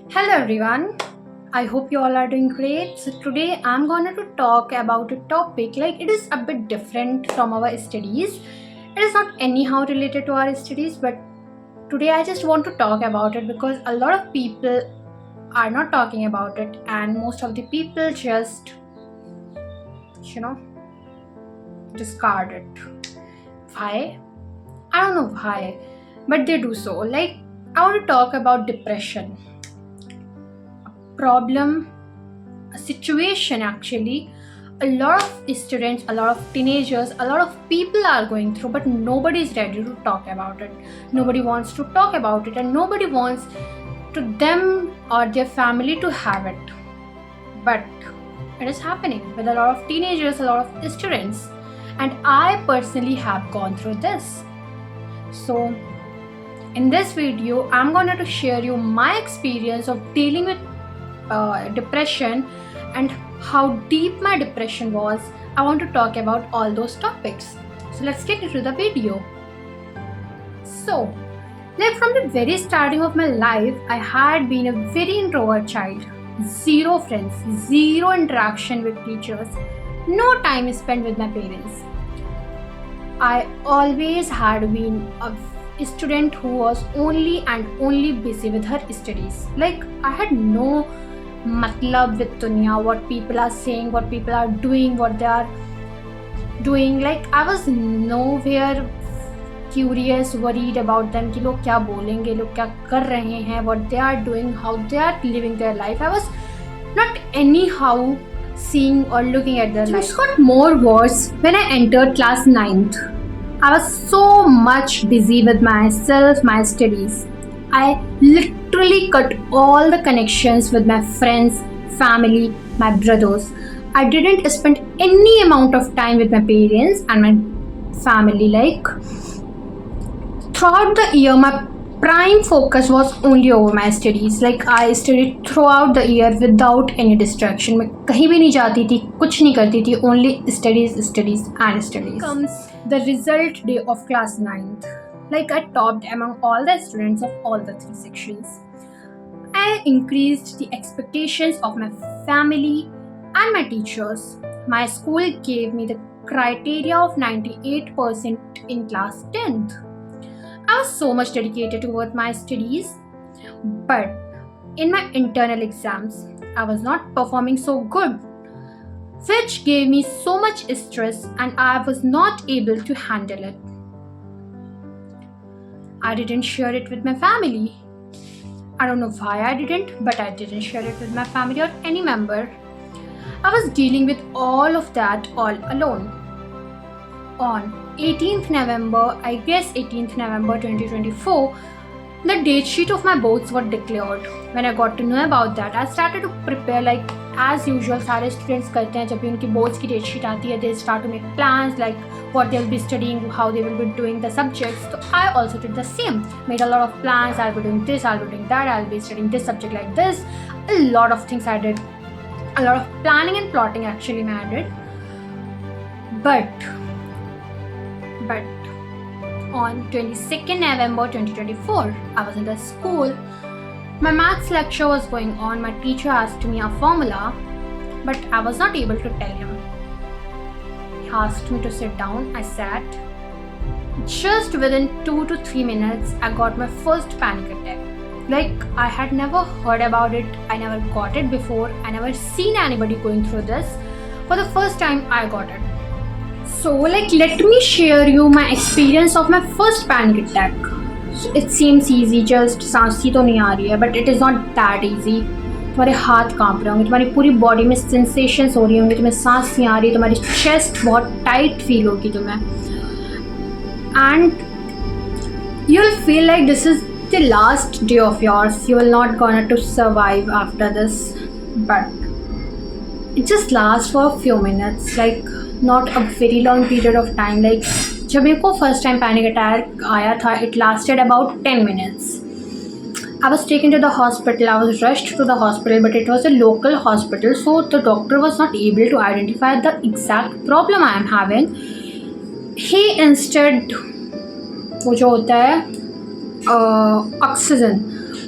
Hello everyone. I hope you all are doing great. So today I'm going to talk about a topic like it is a bit different from our studies. It is not anyhow related to our studies, but today I just want to talk about it because a lot of people are not talking about it and most of the people just you know discard it. Why? I don't know why, but they do so. Like I want to talk about depression. Problem, a situation actually a lot of students, a lot of teenagers, a lot of people are going through, but nobody is ready to talk about it. Nobody wants to talk about it, and nobody wants to them or their family to have it. But it is happening with a lot of teenagers, a lot of students, and I personally have gone through this. So, in this video, I'm going to share you my experience of dealing with depression and how deep my depression was. I want to talk about all those topics. So let's get into the video. So, like from the very starting of my life, I had been a very introvert child. Zero friends, zero interaction with teachers, no time spent with my parents. I always had been a student who was only and only busy with her studies. Like I had no matlab with dunya, what people are saying, what people are doing, what they are doing. Like I was nowhere curious, worried about them कि लोग क्या बोलेंगे, लोग क्या कर रहे हैं, what they are doing, how they are living their life. I was not anyhow seeing or looking at their life. It got more worse when I entered class 9th. I was so much busy with myself, my studies. I literally cut all the connections with my friends, family, my brothers. I didn't spend any amount of time with my parents and my family. Like throughout the year, my prime focus was only over my studies. Like I studied throughout the year without any distraction. मैं कहीं भी नहीं जाती थी, कुछ नहीं करती थी, only studies, studies and studies. Comes the result day of class 9th. Like I topped among all the students of all the three sections. I increased the expectations of my family and my teachers. My school gave me the criteria of 98% in class 10th. I was so much dedicated toward my studies, but in my internal exams, I was not performing so good, which gave me so much stress and I was not able to handle it. I didn't share it with my family. I don't know why I didn't, but I didn't share it with my family or any member. I was dealing with all of that all alone. On 18th November, I guess 18th November 2024, the date sheet of my boards were declared. When I got to know about that, I started to prepare like as usual. सारे students करते हैं जब भी उनकी boards की date sheet आती है, they start to make plans like what they will be studying, how they will be doing the subjects. So I also did the same. Made a lot of plans. I'll be doing this, I'll be doing that, I'll be studying this subject like this. A lot of things I did. A lot of planning and plotting actually I did. But on 22nd November 2024, I was in the school. My maths lecture was going on. My teacher asked me a formula, but I was not able to tell him. He asked me to sit down. I sat. Just within 2 to 3 minutes, I got my first panic attack. Like I had never heard about it. I never got it before. I never seen anybody going through this. For the first time, I got it. So like let me share you my experience of my first panic attack. It seems easy, just सांस ही तो नहीं आ रही है, but it is not that easy. तुम्हारे हाथ कांप रहे होंगे, तुम्हारी पूरी बॉडी में सेंसेशंस हो रही होंगी, तुम्हें सांस नहीं आ रही, तुम्हारी चेस्ट बहुत टाइट फील होगी तुम्हें, and you will feel like this is the last day of yours. You will not gonna to survive after this, but it just lasts for a few minutes. Like not a very long period of time. Like जब मेरे को first time panic attack आया था, it lasted about 10 minutes. I was taken to the hospital. I was rushed to the hospital, but it was a local hospital, so the doctor was not able to identify the exact problem I am having. He instead वो जो होता है oxygen,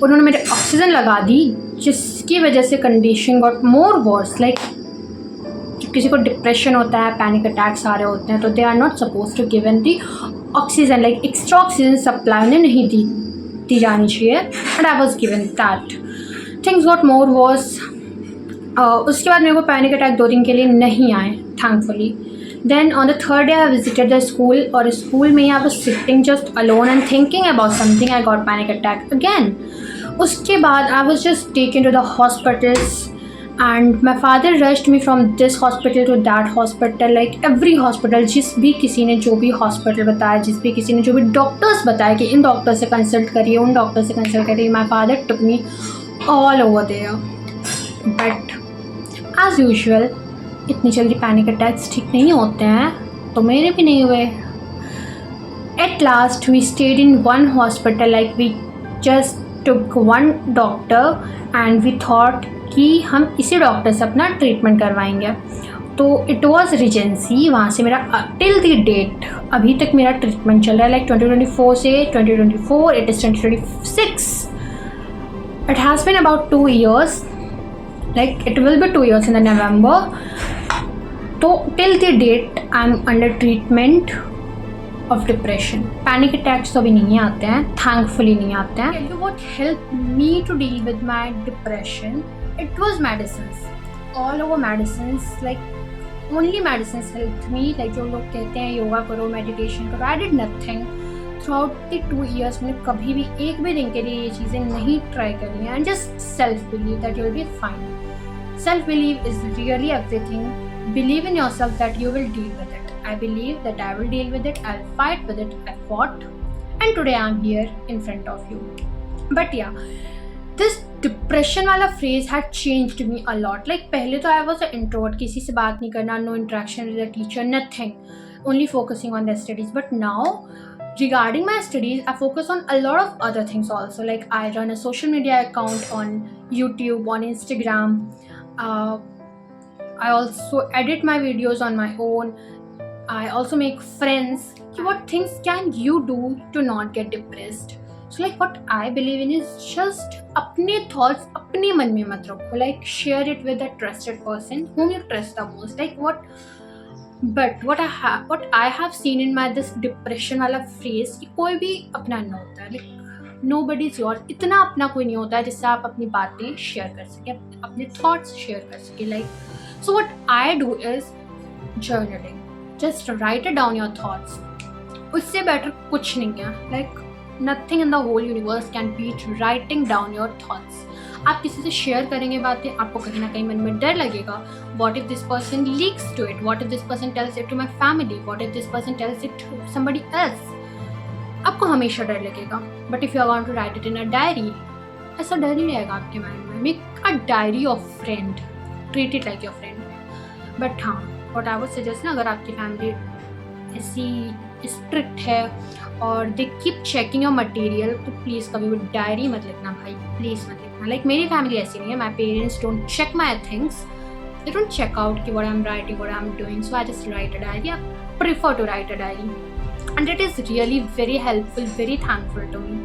उन्होंने मेरे oxygen लगा दी जिसकी वजह से condition got more verse. Like किसी को डिप्रेशन होता है, पैनिक अटैक्स आ रहे होते हैं, तो they are not suppose to given the oxygen. Like extra oxygen supply उन्हें नहीं दी जानी चाहिए, but I was given that. Things got more worse. उसके बाद मेरे को पैनिक अटैक 2 दिन के लिए नहीं आए, thankfully. Then on the third day I visited the school, और स्कूल में I was sitting just alone and thinking about something. I got panic attack again. उसके बाद I was just taken to the hospitals, and my father rushed me from this hospital to that hospital. Like every hospital, जिस भी किसी ने जो भी hospital बताया, जिस भी किसी ने जो भी डॉक्टर्स बताया कि इन डॉक्टर से कंसल्ट करिए, उन डॉक्टर से कंसल्ट करिए, my father took me all over there. But as usual इतनी जल्दी पैनिक अटैक्स ठीक नहीं होते हैं, तो मेरे भी नहीं हुए. At last we stayed in one hospital. Like we just took one doctor and we thought कि हम इसी डॉक्टर से अपना ट्रीटमेंट करवाएंगे. तो इट वॉज रिजेंसी. वहाँ से मेरा टिल दी डेट अभी तक मेरा ट्रीटमेंट चल रहा है. लाइक 2024 से 2024, it is 2026. It has been about 2 years. Like it will be 2 years in the November. तो till the date I am under treatment of depression. Panic attacks तो अभी नहीं आते हैं, thankfully नहीं आते हैं. Tell you what helped me to deal with my depression? It was medicines. All over medicines. Like only medicines helped me. Like जो लोग कहते हैं योगा करो, meditation करो, I did nothing. Throughout the 2 years मैंने कभी भी एक भी दिन के लिए ये चीज़ें नहीं ट्राई करी हैं. And just self-believe that you will be fine. Self-belief is really everything. Believe in yourself that you will deal with it. I believe that I will deal with it. I'll fight with it. I fought. And today I'm here in front of you. But yeah, this depression वाला phrase had changed me a lot. Like पहले तो I was an introvert. किसी से बात नहीं करना, no interaction with the teacher, nothing. Only focusing on the studies. But now, regarding my studies, I focus on a lot of other things also. Like I run a social media account on YouTube, on Instagram. I also edit my videos on my own. I also make friends. What things can you do to not get depressed? So like what I believe in is just अपने thoughts अपने मन में मत रखो. Like share it with a trusted person whom you trust the most. Like what I have seen in my this depression वाला phrase कि कोई भी अपना नहीं होता है. Like nobody is yours. इतना अपना कोई नहीं होता है जिससे आप अपनी बातें शेयर कर सके, अपने थॉट्स शेयर कर सके. Like so what I do is journaling. Just write it down your thoughts. उससे बेटर कुछ नहीं है. Like nothing in the whole universe can beat writing down your thoughts. आप किसी से शेयर करेंगे बातें, आपको कहीं ना कहीं मन में डर लगेगा. What if this person leaks to it? What if this person tells it to my family? What if this person tells it to somebody else? आपको हमेशा डर लगेगा. But if you are going to write it in a diary, ऐसा डर नहीं रहेगा आपके mind में. Make a diary of friend. Treat it like your friend. But हाँ, व्हाट आई वुड सजेस्ट ना, अगर आपकी फैमिली ऐसी स्ट्रिक्ट है और they keep checking your material, तो प्लीज़ कभी भी डायरी मत लिखना भाई, प्लीज़ मत लिखना. लाइक मेरी फैमिली ऐसी नहीं है. My parents don't check my things. They don't check out कि what I am writing, what I am doing. So I just write a diary. I prefer to write a diary. And it is really very helpful, very thankful to me.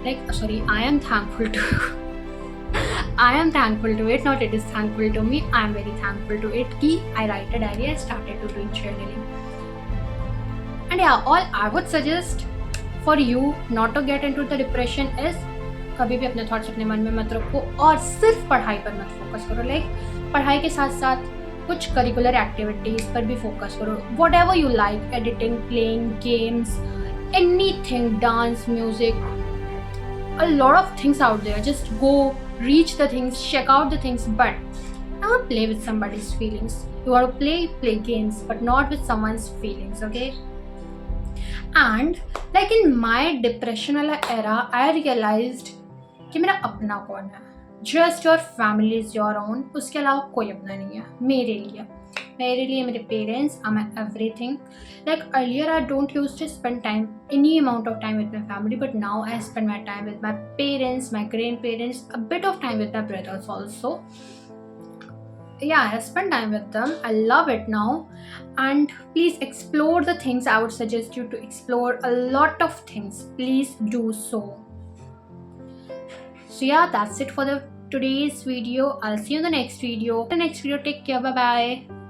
Like sorry, I am thankful to I am thankful to it, not it is thankful to me. I am very thankful to it कि I write a diary. I started to do journaling. And yeah, all I would suggest for you not to get into the depression is कभी भी अपने thoughts अपने मन में मत रखो और सिर्फ पढ़ाई पर मत फोकस करो. लाइक पढ़ाई के साथ साथ कुछ करिकुलर एक्टिविटीज़ पर भी फोकस करो. What ever you like, editing, playing games, anything, dance, music, a lot of things out there. Just go, reach the things, check out the things, but don't play with somebody's feelings. You want to play games, but not with someone's feelings, okay? And like in my depression वाला era, I realized कि मेरा अपना कौन है. Just your family is your own. उसके अलावा कोई अपना नहीं है मेरे लिए. मेरे parents are my everything. Like earlier I don't use to spend time, any amount of time with my family, but now I spend my time with my parents, my grandparents, a bit of time with my brothers also. Yeah, I spend time with them. I love it now. And please explore the things. I would suggest you to explore a lot of things. Please do so. So yeah, that's it for the today's video. I'll see you in the next video. Take care. Bye bye.